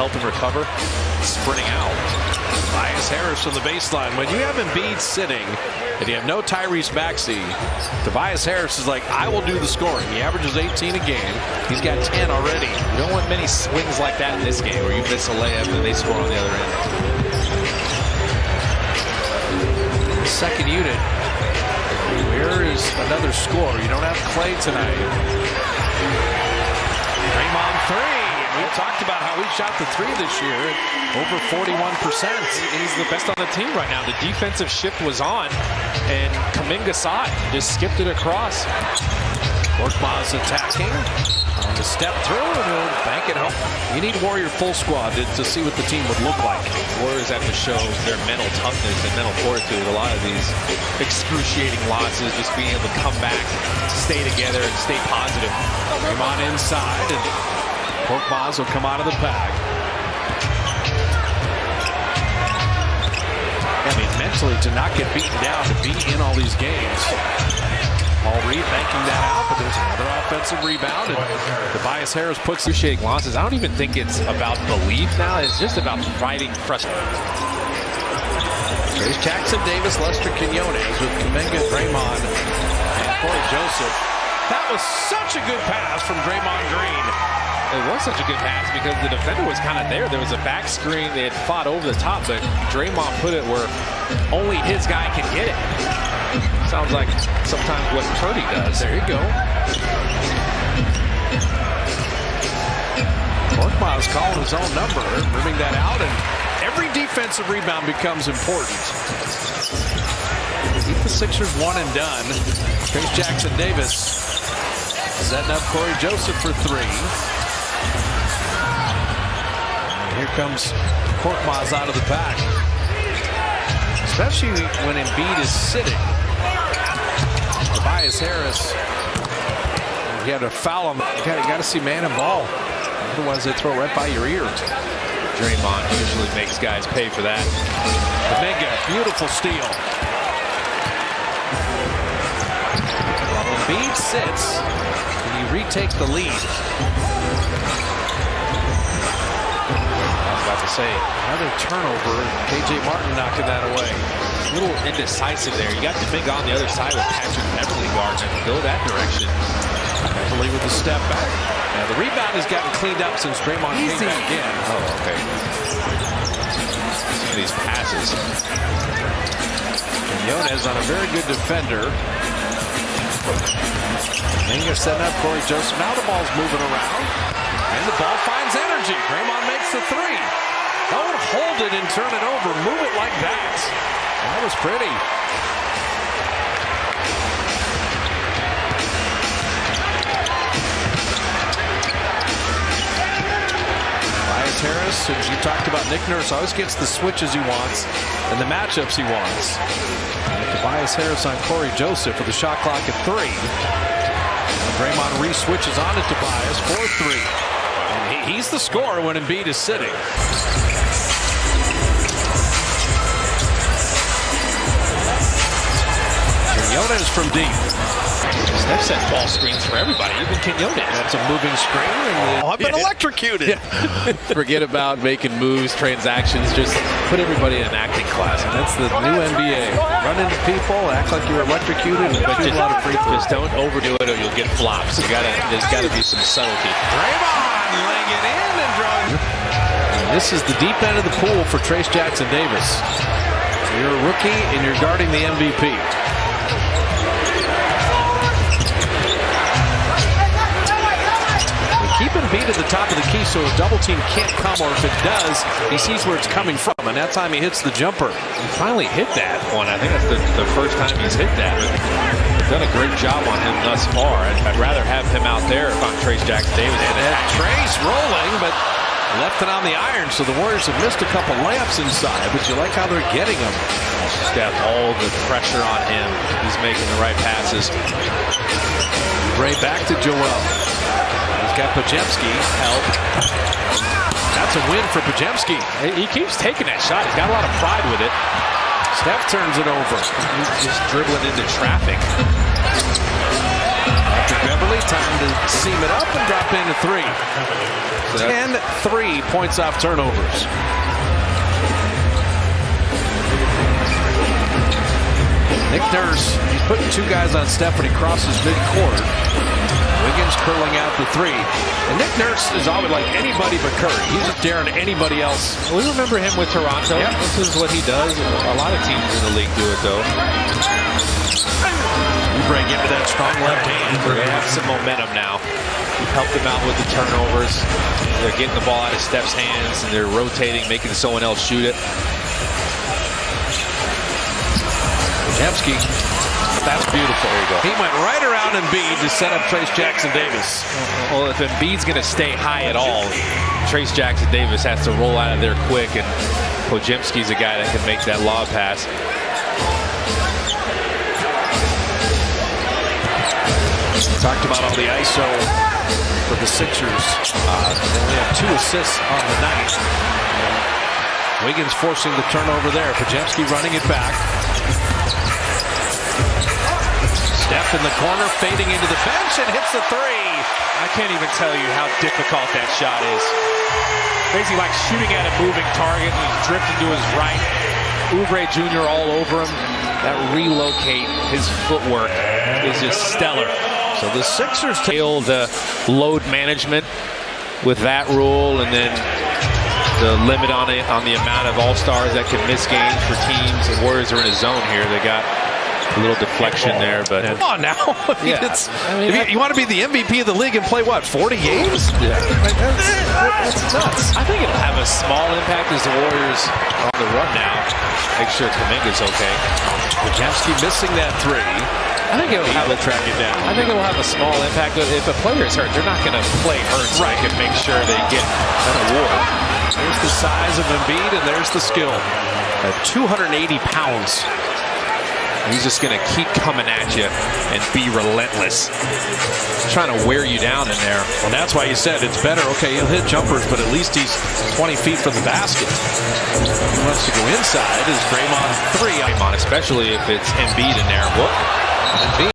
help him recover. Sprinting out. Tobias Harris from the baseline. When you have Embiid sitting and you have no Tyrese Maxey, Tobias Harris is like, I will do the scoring. He averages 18 a game. He's got 10 already. You don't want many swings like that in this game where you miss a layup and they score on the other end. Second unit. Where is another score? You don't have Clay tonight. Draymond three. We talked about how we shot the three this year at over 41%. He's the best on the team right now. The defensive shift was on, and Kuminga saw it. Just skipped it across. Korkmaz attacking. On the step through, and he'll bank it home. You need Warrior full squad to see what the team would look like. Warriors have to show their mental toughness and mental fortitude. A lot of these excruciating losses, just being able to come back, stay together, and stay positive. Draymond inside, and Korkmaz will come out of the pack. I mean, mentally, to not get beaten down, to be in all these games. Paul Reed banking that out, but there's another offensive rebound, and Tobias Harris puts excruciating losses. I don't even think it's about belief now. It's just about fighting frustration. Trayce Jackson-Davis, Lester Quinones with Kuminga, Draymond, and Corey Joseph. That was such a good pass from Draymond Green. It was such a good pass because the defender was kind of there. There was a back screen. They had fought over the top, but Draymond put it where only his guy can get it. Sounds like sometimes what Purdy does. There you go. Korkmaz calling his own number, moving that out, and every defensive rebound becomes important. Keep the Sixers one and done. Trayce Jackson-Davis setting up Corey Joseph for three. And here comes Korkmaz out of the pack. Especially when Embiid is sitting. Tobias Harris, you had to foul him. You got to see man and ball. Otherwise, they throw right by your ear. Draymond usually makes guys pay for that. Kuminga, beautiful steal. While Embiid sits, can he retake the lead? I was about to say, another turnover. KJ Martin knocking that away. A little indecisive there. You got Kuminga on the other side with Patrick Beverly guarding him. Go that direction. Beverly with the step back. Now the rebound has gotten cleaned up since Draymond came back in. Oh, okay. Some of these passes. Quinones on a very good defender. Kuminga setting up Corey Joseph. Now the ball's moving around. And the ball finds energy. Draymond makes the three. Don't hold it and turn it over. Move it like that. That was pretty. Tobias Harris, as you talked about, Nick Nurse always gets the switches he wants and the matchups he wants. And Tobias Harris on Corey Joseph with the shot clock at 3. And Draymond re-switches on to Tobias for 3. And he's the scorer when Embiid is sitting. Quinones from deep. They've set ball screens for everybody, even Quinones. That's a moving screen. I've been electrocuted. Forget about making moves, transactions. Just put everybody in an acting class. And that's the new NBA. Run into people, act like you're electrocuted, and shoot a lot of free throws. Just don't overdo it or you'll get flops. There's got to be some subtlety. Draymond laying it in and drawing. And this is the deep end of the pool for Trayce Jackson-Davis. You're a rookie and you're guarding the MVP. Keep Embiid at the top of the key so a double team can't come, or if it does, he sees where it's coming from, and that time he hits the jumper. He finally hit that one. I think that's the first time he's hit that. They've done a great job on him thus far. I'd rather have him out there if I'm Trayce Jackson-Davis. And Trayce rolling, but left it on the iron, so the Warriors have missed a couple layups inside, but you like how they're getting them. Steph, all the pressure on him. He's making the right passes. Ray back to Joel. He's got Podziemski. Help. That's a win for Podziemski. He keeps taking that shot. He's got a lot of pride with it. Steph turns it over. He's just dribbling into traffic. Patrick Beverly, time to seam it up and drop in a three. 10 3 points off turnovers. Nick Nurse, he's putting two guys on Steph when he crosses midcourt. Wiggins curling out the three. And Nick Nurse is always like anybody but Curry. He's just daring anybody else. We remember him with Toronto. Yep. This is what he does. A lot of teams in the league do it, though. Oubre into that strong left hand. They have some momentum now. Helped them out with the turnovers. They're getting the ball out of Steph's hands, and they're rotating, making someone else shoot it. Podziemski, that's beautiful. There you go. He went right around Embiid to set up Trace Jackson-Davis. Well, if Embiid's going to stay high at all, Trace Jackson-Davis has to roll out of there quick, and Podziemski's a guy that can make that lob pass. Talked about all the ISO for the Sixers. They only have 2 assists on the night. Wiggins forcing the turnover there. Podziemski running it back. Steph in the corner, fading into the bench and hits the three. I can't even tell you how difficult that shot is. Basically like shooting at a moving target, and he's drifting to his right. Oubre Jr. all over him. That relocate, his footwork is just stellar. So the Sixers Failed load management with that rule, and then the limit on the amount of all-stars that can miss games for teams. The Warriors are in a zone here. They got a little deflection there, but Come on now. Yeah. You want to be the MVP of the league and play, what, 40 games? Yeah. That's nuts. I think it'll have a small impact as the Warriors are on the run now. Make sure Kuminga's okay. Podziemski missing that three. I think it'll have He'll track it down. I think it will have a small impact. If a player is hurt, they're not going to play hurt so they can make sure they get an award. There's the size of Embiid, and there's the skill. At 280 pounds. He's just going to keep coming at you and be relentless. Trying to wear you down in there. Well, that's why you said it's better. Okay, he'll hit jumpers, but at least he's 20 feet from the basket. He wants to go inside. Is Draymond three? Draymond, especially if it's Embiid in there. Whoop. Embiid